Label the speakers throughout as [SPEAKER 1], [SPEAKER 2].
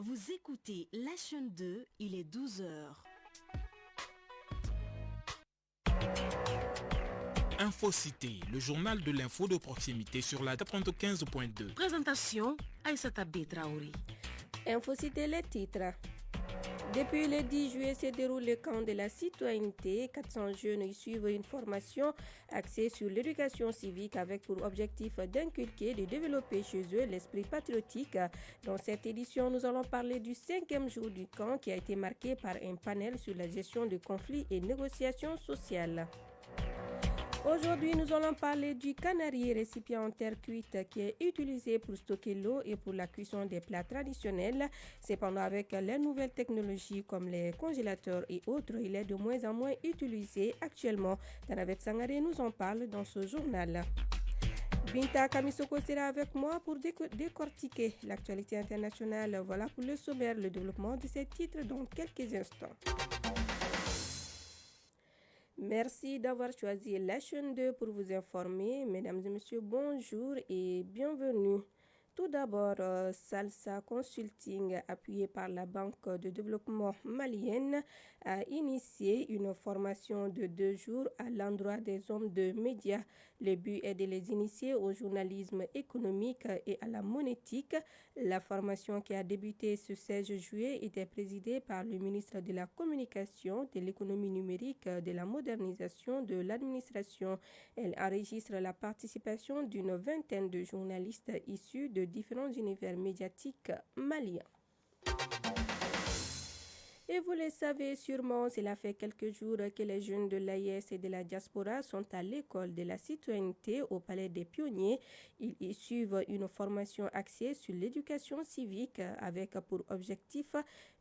[SPEAKER 1] Vous écoutez la chaîne 2, il est 12h.
[SPEAKER 2] Infocité, le journal de l'info de proximité sur la 95.2.
[SPEAKER 1] Présentation, Aïssata Betraouri.
[SPEAKER 3] Infocité, les titres. Depuis le 10 juillet se déroule le camp de la citoyenneté. 400 jeunes y suivent une formation axée sur l'éducation civique avec pour objectif d'inculquer et de développer chez eux l'esprit patriotique. Dans cette édition, nous allons parler du 5e jour du camp qui a été marqué par un panel sur la gestion de conflits et négociations sociales. Aujourd'hui, nous allons parler du canari, récipient en terre cuite qui est utilisé pour stocker l'eau et pour la cuisson des plats traditionnels. Cependant, avec les nouvelles technologies comme les congélateurs et autres, il est de moins en moins utilisé actuellement. Tanavet Sangare nous en parle dans ce journal. Binta Kamisoko sera avec moi pour décortiquer l'actualité internationale. Voilà pour le sommaire, le développement de ces titres dans quelques instants. Merci d'avoir choisi la chaîne 2 pour vous informer. Mesdames et messieurs, bonjour et bienvenue. Tout d'abord, Salsa Consulting, appuyé par la Banque de développement malienne, a initié une formation de 2 jours à l'endroit des hommes de médias. Le but est de les initier au journalisme économique et à la monétique. La formation qui a débuté ce 16 juillet était présidée par le ministre de la Communication, de l'économie numérique, de la modernisation de l'administration. Elle enregistre la participation d'une vingtaine de journalistes issus de différents univers médiatiques maliens. Et vous le savez sûrement, cela fait quelques jours que les jeunes de l'AIS et de la diaspora sont à l'école de la citoyenneté au Palais des Pionniers. Ils y suivent une formation axée sur l'éducation civique avec pour objectif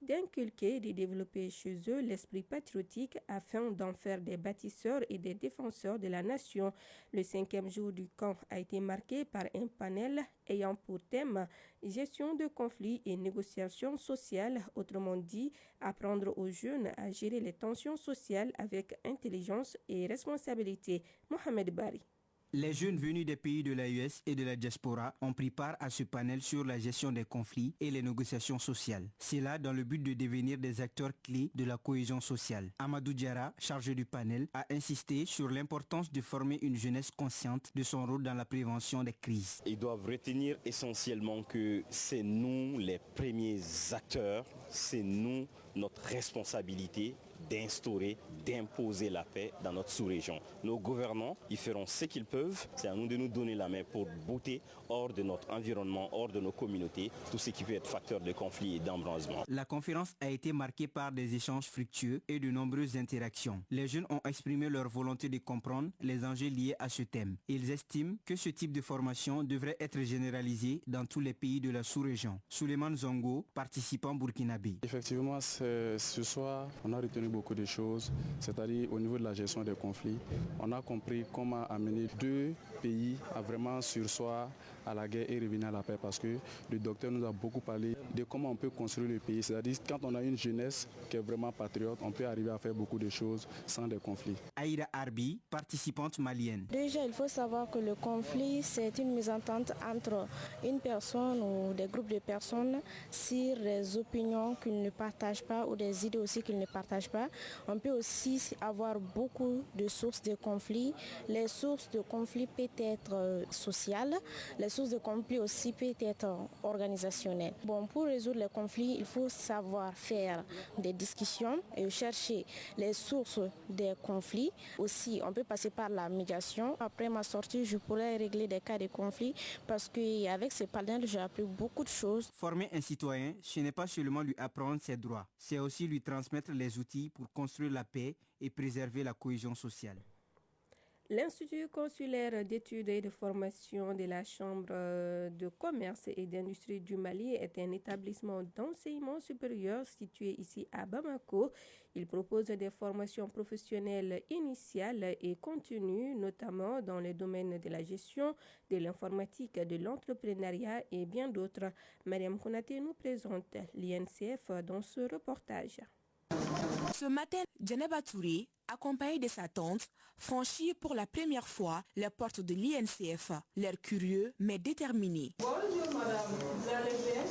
[SPEAKER 3] d'inculquer et de développer chez eux l'esprit patriotique afin d'en faire des bâtisseurs et des défenseurs de la nation. Le 5e jour du camp a été marqué par un panel ayant pour thème gestion de conflits et négociations sociales, autrement dit, apprendre aux jeunes à gérer les tensions sociales avec intelligence et responsabilité. Mohamed Bari.
[SPEAKER 4] Les jeunes venus des pays de l'AES et de la diaspora ont pris part à ce panel sur la gestion des conflits et les négociations sociales. C'est là dans le but de devenir des acteurs clés de la cohésion sociale. Amadou Diarra, chargé du panel, a insisté sur l'importance de former une jeunesse consciente de son rôle dans la prévention des crises.
[SPEAKER 5] Ils doivent retenir essentiellement que c'est nous les premiers acteurs, c'est nous notre responsabilité d'instaurer, d'imposer la paix dans notre sous-région. Nos gouvernants, ils feront ce qu'ils peuvent. C'est à nous de nous donner la main pour bouter hors de notre environnement, hors de nos communautés, tout ce qui peut être facteur de conflit et d'embrasement.
[SPEAKER 4] La conférence a été marquée par des échanges fructueux et de nombreuses interactions. Les jeunes ont exprimé leur volonté de comprendre les enjeux liés à ce thème. Ils estiment que ce type de formation devrait être généralisé dans tous les pays de la sous-région. Souleymane Zongo, participant burkinabé.
[SPEAKER 6] Effectivement, ce soir, on a retenu beaucoup de choses, c'est-à-dire au niveau de la gestion des conflits. On a compris comment amener 2 pays à vraiment surseoir à la guerre et revenir à la paix, parce que le docteur nous a beaucoup parlé de comment on peut construire le pays. C'est-à-dire quand on a une jeunesse qui est vraiment patriote, on peut arriver à faire beaucoup de choses sans des conflits.
[SPEAKER 4] Aïda Arbi, participante malienne.
[SPEAKER 7] Déjà, il faut savoir que le conflit, c'est une mésentente entre une personne ou des groupes de personnes sur des opinions qu'ils ne partagent pas ou des idées aussi qu'ils ne partagent pas. On peut aussi avoir beaucoup de sources de conflits. Les sources de conflits peuvent être sociales, les sources de conflits aussi peuvent être organisationnelles. Bon, pour résoudre les conflits, il faut savoir faire des discussions et chercher les sources des conflits. Aussi, on peut passer par la médiation. Après ma sortie, je pourrais régler des cas de conflit parce qu'avec ce panel, j'ai appris beaucoup de choses.
[SPEAKER 4] Former un citoyen, ce n'est pas seulement lui apprendre ses droits, c'est aussi lui transmettre les outils pour construire la paix et préserver la cohésion sociale.
[SPEAKER 3] L'Institut consulaire d'études et de formation de la Chambre de commerce et d'industrie du Mali est un établissement d'enseignement supérieur situé ici à Bamako. Il propose des formations professionnelles initiales et continues, notamment dans les domaines de la gestion, de l'informatique, de l'entrepreneuriat et bien d'autres. Mariam Konaté nous présente l'INCF dans ce reportage.
[SPEAKER 8] Ce matin, Djeneba Touré, accompagnée de sa tante, franchit pour la première fois les portes de l'INCF, l'air curieux mais déterminé.
[SPEAKER 9] Bonjour madame, vous allez bien?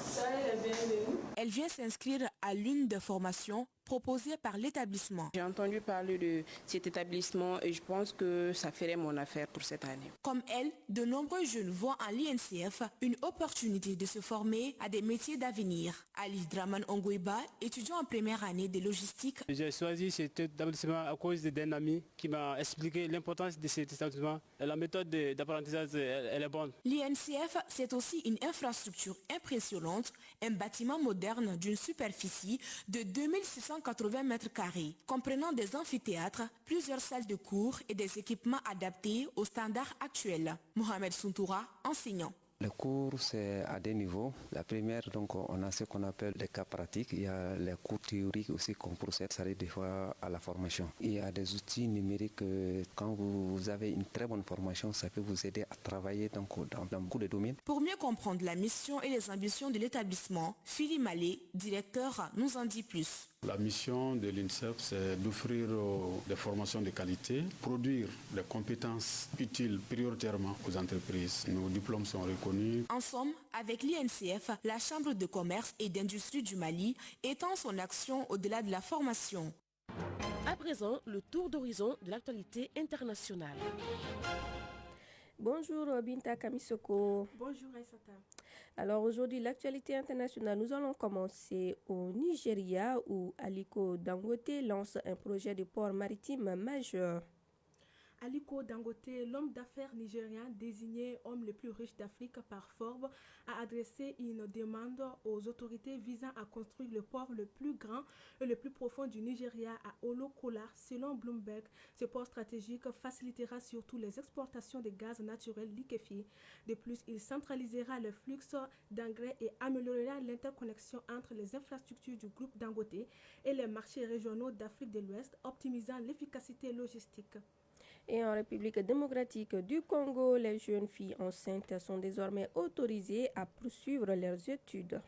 [SPEAKER 9] Ça allait bien.
[SPEAKER 8] Elle vient s'inscrire à l'une des formations proposées par l'établissement.
[SPEAKER 9] J'ai entendu parler de cet établissement et je pense que ça ferait mon affaire pour cette année.
[SPEAKER 8] Comme elle, de nombreux jeunes voient en l'INCF une opportunité de se former à des métiers d'avenir. Ali Draman Onguiba, étudiant en première année de logistique.
[SPEAKER 10] J'ai choisi cet établissement à cause d'un ami qui m'a expliqué l'importance de cet établissement. La méthode d'apprentissage, elle est bonne.
[SPEAKER 8] L'INCF, c'est aussi une infrastructure impressionnante, un bâtiment moderne d'une superficie de 2680 mètres carrés, comprenant des amphithéâtres, plusieurs salles de cours et des équipements adaptés aux standards actuels. Mohamed Suntoura, enseignant.
[SPEAKER 11] Les cours, c'est à deux niveaux. La première, donc, on a ce qu'on appelle les cas pratiques. Il y a les cours théoriques aussi qu'on procède, ça arrive des fois à la formation. Il y a des outils numériques. Quand vous avez une très bonne formation, ça peut vous aider à travailler dans beaucoup de domaines.
[SPEAKER 8] Pour mieux comprendre la mission et les ambitions de l'établissement, Philippe Mallet, directeur, nous en dit plus.
[SPEAKER 6] La mission de l'INCF, c'est d'offrir des formations de qualité, produire des compétences utiles prioritairement aux entreprises. Nos diplômes sont reconnus.
[SPEAKER 8] En somme, avec l'INCF, la Chambre de commerce et d'industrie du Mali étend son action au-delà de la formation.
[SPEAKER 1] À présent, le tour d'horizon de l'actualité internationale.
[SPEAKER 3] Bonjour Binta Kamisoko.
[SPEAKER 1] Bonjour Aïssata.
[SPEAKER 3] Alors aujourd'hui, l'actualité internationale, nous allons commencer au Nigeria où Aliko Dangote lance un projet de port maritime majeur.
[SPEAKER 12] Aliko Dangote, l'homme d'affaires nigérien désigné homme le plus riche d'Afrique par Forbes, a adressé une demande aux autorités visant à construire le port le plus grand et le plus profond du Nigeria à Olokola. Selon Bloomberg, ce port stratégique facilitera surtout les exportations de gaz naturel liquéfié. De plus, il centralisera le flux d'engrais et améliorera l'interconnexion entre les infrastructures du groupe Dangote et les marchés régionaux d'Afrique de l'Ouest, optimisant l'efficacité logistique.
[SPEAKER 3] Et en République démocratique du Congo, les jeunes filles enceintes sont désormais autorisées à poursuivre leurs études.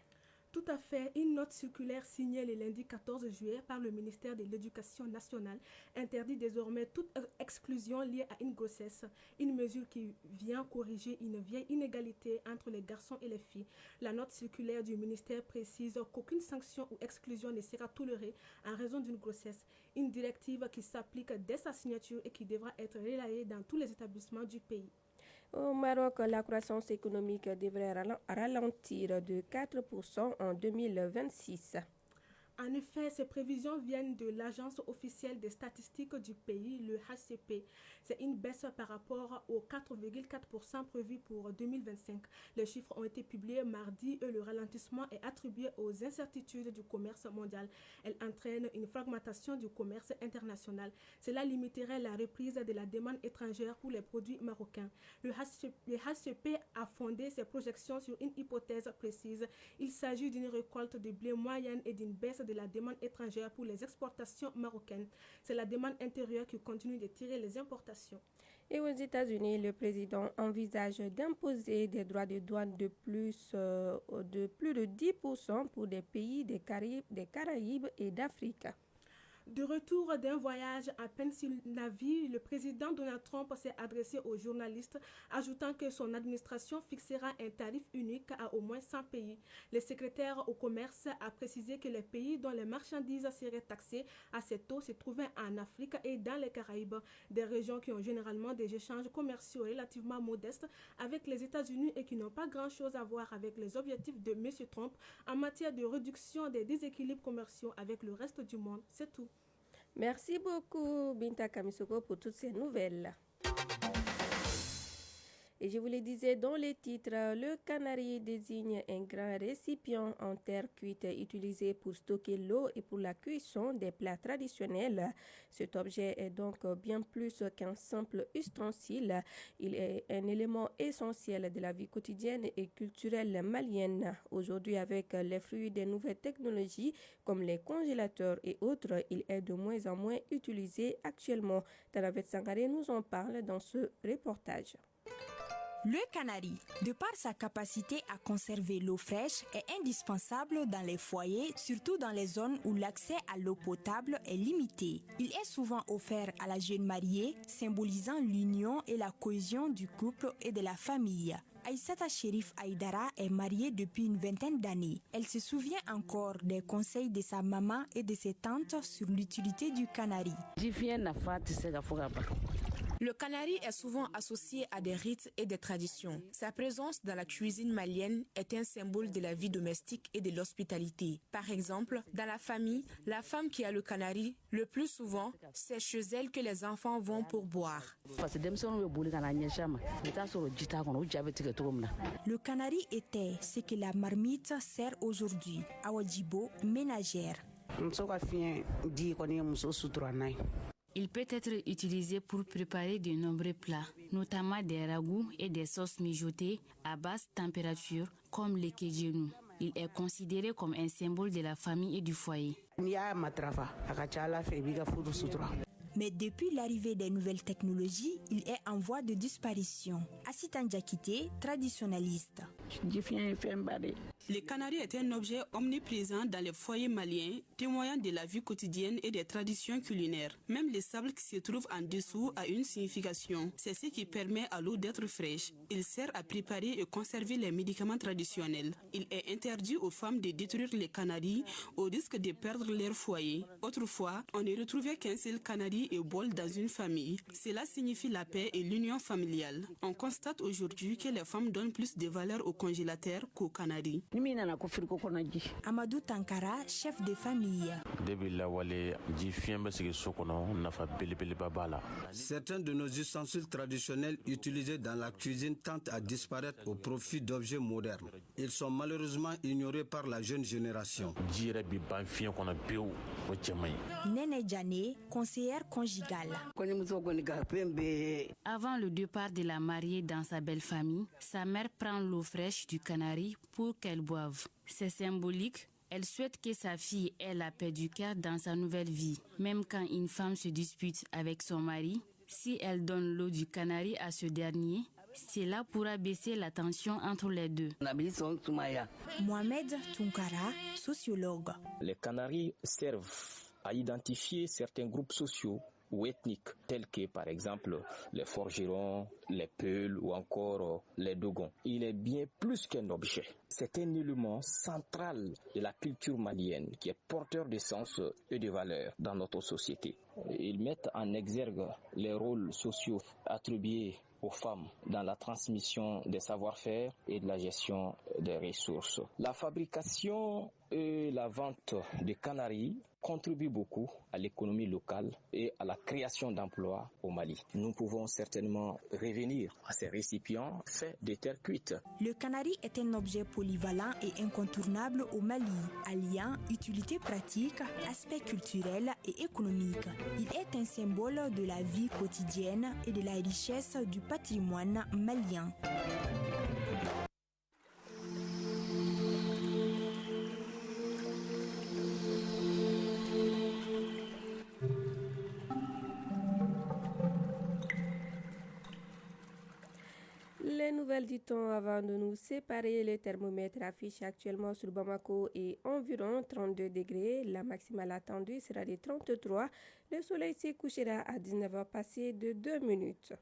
[SPEAKER 12] Tout à fait. Une note circulaire signée le lundi 14 juillet par le ministère de l'Éducation nationale interdit désormais toute exclusion liée à une grossesse, une mesure qui vient corriger une vieille inégalité entre les garçons et les filles. La note circulaire du ministère précise qu'aucune sanction ou exclusion ne sera tolérée en raison d'une grossesse, une directive qui s'applique dès sa signature et qui devra être relayée dans tous les établissements du pays.
[SPEAKER 3] Au Maroc, la croissance économique devrait ralentir de 4% en 2026.
[SPEAKER 12] En effet, ces prévisions viennent de l'Agence officielle des statistiques du pays, le HCP. C'est une baisse par rapport aux 4,4% prévus pour 2025. Les chiffres ont été publiés mardi et le ralentissement est attribué aux incertitudes du commerce mondial. Elle entraîne une fragmentation du commerce international. Cela limiterait la reprise de la demande étrangère pour les produits marocains. Le HCP a fondé ses projections sur une hypothèse précise. Il s'agit d'une récolte de blé moyenne et d'une baisse de la demande étrangère pour les exportations marocaines. C'est la demande intérieure qui continue de tirer les importations.
[SPEAKER 3] Et aux États-Unis, le président envisage d'imposer des droits de douane de plus de 10% pour des pays des Caraïbes et d'Afrique.
[SPEAKER 12] De retour d'un voyage à Pennsylvanie, le président Donald Trump s'est adressé aux journalistes, ajoutant que son administration fixera un tarif unique à au moins 100 pays. Le secrétaire au commerce a précisé que les pays dont les marchandises seraient taxées à ces taux se trouvaient en Afrique et dans les Caraïbes, des régions qui ont généralement des échanges commerciaux relativement modestes avec les États-Unis et qui n'ont pas grand-chose à voir avec les objectifs de M. Trump en matière de réduction des déséquilibres commerciaux avec le reste du monde. C'est tout.
[SPEAKER 3] Merci beaucoup, Binta Kamisoko, pour toutes ces nouvelles. Et je vous le disais dans les titres, le Canari désigne un grand récipient en terre cuite utilisé pour stocker l'eau et pour la cuisson des plats traditionnels. Cet objet est donc bien plus qu'un simple ustensile. Il est un élément essentiel de la vie quotidienne et culturelle malienne. Aujourd'hui, avec les fruits des nouvelles technologies comme les congélateurs et autres, il est de moins en moins utilisé actuellement. Tanavet Sangaré nous en parle dans ce reportage.
[SPEAKER 8] Le canari, de par sa capacité à conserver l'eau fraîche, est indispensable dans les foyers, surtout dans les zones où l'accès à l'eau potable est limité. Il est souvent offert à la jeune mariée, symbolisant l'union et la cohésion du couple et de la famille. Aïssata Chérif Aïdara est mariée depuis une vingtaine d'années. Elle se souvient encore des conseils de sa maman et de ses tantes sur l'utilité du canari. Le canari est souvent associé à des rites et des traditions. Sa présence dans la cuisine malienne est un symbole de la vie domestique et de l'hospitalité. Par exemple, dans la famille, la femme qui a le canari, le plus souvent, c'est chez elle que les enfants vont pour boire. Le canari était ce que la marmite sert aujourd'hui, Awadjibo, ménagère.
[SPEAKER 13] Il peut être utilisé pour préparer de nombreux plats, notamment des ragoûts et des sauces mijotées à basse température comme le kedjenou. Il est considéré comme un symbole de la famille et du foyer. Mais depuis l'arrivée des nouvelles technologies, il est en voie de disparition. Assitan Diakité, traditionnaliste.
[SPEAKER 14] Le canari est un objet omniprésent dans les foyers maliens, témoignant de la vie quotidienne et des traditions culinaires. Même le sable qui se trouve en dessous a une signification. C'est ce qui permet à l'eau d'être fraîche. Il sert à préparer et conserver les médicaments traditionnels. Il est interdit aux femmes de détruire les canaris au risque de perdre leur foyer. Autrefois, on ne retrouvait qu'un seul canari et bol dans une famille. Cela signifie la paix et l'union familiale. On constate aujourd'hui que les femmes donnent plus de valeur au congélateur qu'au canari.
[SPEAKER 8] Amadou Tankara, chef de famille.
[SPEAKER 15] Certains de nos ustensiles traditionnels utilisés dans la cuisine tentent à disparaître au profit d'objets modernes. Ils sont malheureusement ignorés par la jeune génération.
[SPEAKER 8] Nene Djane, conseillère conjugale.
[SPEAKER 13] Avant le départ de la mariée dans sa belle famille, sa mère prend l'eau fraîche du canari pour qu'elle boive. C'est symbolique. Elle souhaite que sa fille ait la paix du cœur dans sa nouvelle vie. Même quand une femme se dispute avec son mari, si elle donne l'eau du canari à ce dernier, cela pourra baisser la tension entre les deux.
[SPEAKER 8] Mohamed Tunkara, sociologue.
[SPEAKER 5] Les canaris servent à identifier certains groupes sociaux ou ethniques, tels que par exemple les forgerons, les peuls ou encore les dogons. Il est bien plus qu'un objet. C'est un élément central de la culture malienne qui est porteur de sens et de valeurs dans notre société. Ils mettent en exergue les rôles sociaux attribués aux femmes dans la transmission des savoir-faire et de la gestion des ressources. La fabrication et la vente de canaris contribuent beaucoup à l'économie locale et à la création d'emplois au Mali. Nous pouvons certainement revenir à ces récipients faits de terre cuite.
[SPEAKER 8] Le canari est un objet polyvalent et incontournable au Mali, alliant utilité pratique, aspect culturel et économique. Il est un symbole de la vie quotidienne et de la richesse du patrimoine malien.
[SPEAKER 3] Les nouvelles du temps avant de nous séparer, le thermomètre affiche actuellement sur Bamako et environ 32 degrés. La maximale attendue sera de 33. Le soleil se couchera à 19h passé de 2 minutes.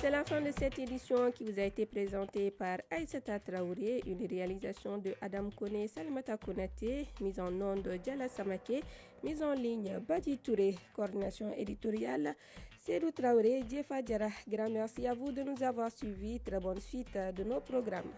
[SPEAKER 3] C'est la fin de cette édition qui vous a été présentée par Aïssata Traoré, une réalisation de Adam Kone, Salimata Konate, mise en onde de Diala Samake, mise en ligne Badi Touré, coordination éditoriale Serou Traoré, Djefa Djara. Grand merci à vous de nous avoir suivis. Très bonne suite de nos programmes.